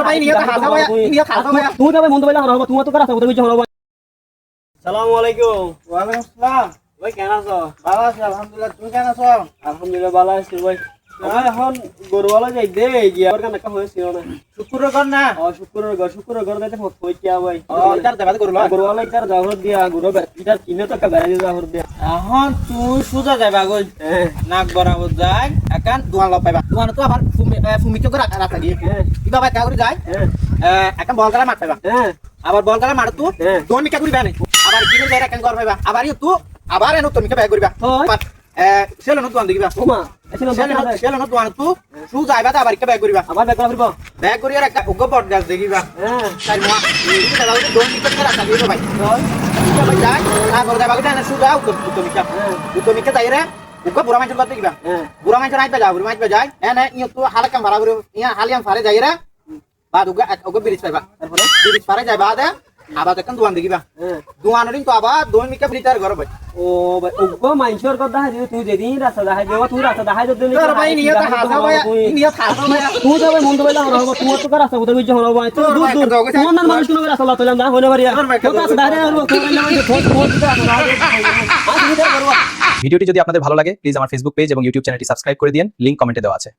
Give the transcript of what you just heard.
ভাই নিয়ে তো হাসা ভাই নিয়ে খাসা ভাই তুই যাবে মন তো বইলা হরব তুই তো রাস্তা কোথায় বুঝছ হরব আসসালামু আলাইকুম ওয়ালাইকুম আসসালাম ভাই কেন আছো ভালো আছি আলহামদুলিল্লাহ তুমি কেমন আছো আলহামদুলিল্লাহ ভালো আছি ভাই আমি এখন গরুওয়ালা যাই দে গিয়া আর কানে হয়েছিল না শুক্রবার কর না শুক্র ঘর যাইতে কই কিয়া ভাই তার দেবাদ করলো গরুওয়ালা ইতার জাহর দিয়া গরু ইতার কিনে তো একটা বেড়া জাহর দিয়া এখন তুই সোজা যাবা গো নাক বরাবর যাই একান দোয়ান লব পাইবা দোয়ান তো আবার ফুমিকে করে রাখা দিয়ে কিবা ভাই কাগরি যায় একান বল গলা মার পাইবা আবার বল গলা মার তুই দোয়ান মিকা করি বানে আবার কিনে যায় একান ঘর পাইবা আবার তুই আবার এনো তুমি কে বাই করিবা সেলো ন দোয়ান দেখিবা ওমা সেলো ন দোয়ান তুই সু যাইবা আবার কে বাই করিবা আবার বেকলা ফিরব ব্যাগ করি আর একটা উগ্র বট গাছ দেখিবা তাই মা এই দোয়ান মিকা করে রাখা দিয়ে ভাই ভাই যাই তারপর যাবা গটা না সু যাও তুমি কে যাই রে উগ্র বুড়া মাইছ করতে দেখিবা বুড়া মাইছ রাইবা যাও বুড়া মাইছ যাই এনে ইয় তুই হালকা মারা বুড়ো ইয়া হালিয়াম ফারে যাই রে বাদ উগ্র বিরিজ পাইবা তারপরে বিরিজ ফারে যাই বাদ আবার দেখেন দোয়ান দেখিবা দোয়ানের তো আবার দোয়ান মিকা ফ্রিটার ঘর ভাই ও ভাই উগ্র মাইছর কথা হাজি তুই যেদিন রাস্তা দেখাই দেব তুই রাস্তা দেখাই দে তোর ভাই নিয়ে তো হাসা ভাই নিয়ে খাসা ভাই তুই যাবে মন তো বইলা হরব তুই তো রাস্তা কোথায় বুঝছ হরব তুই দূর দূর কোন না মানুষ কোন রাস্তা লতলাম না হইলে বাড়িয়া তো রাস্তা দাঁড়িয়ে হরব তুই না মানে ফোন ভিডিওটি যদি আপনাদের ভালো লাগে প্লিজ আমার ফেসবুক পেজ এবং ইউটিউব চ্যানেলটি সাবস্ক্রাইব করে দিন লিংক কমেন্টে দেওয়া আছে।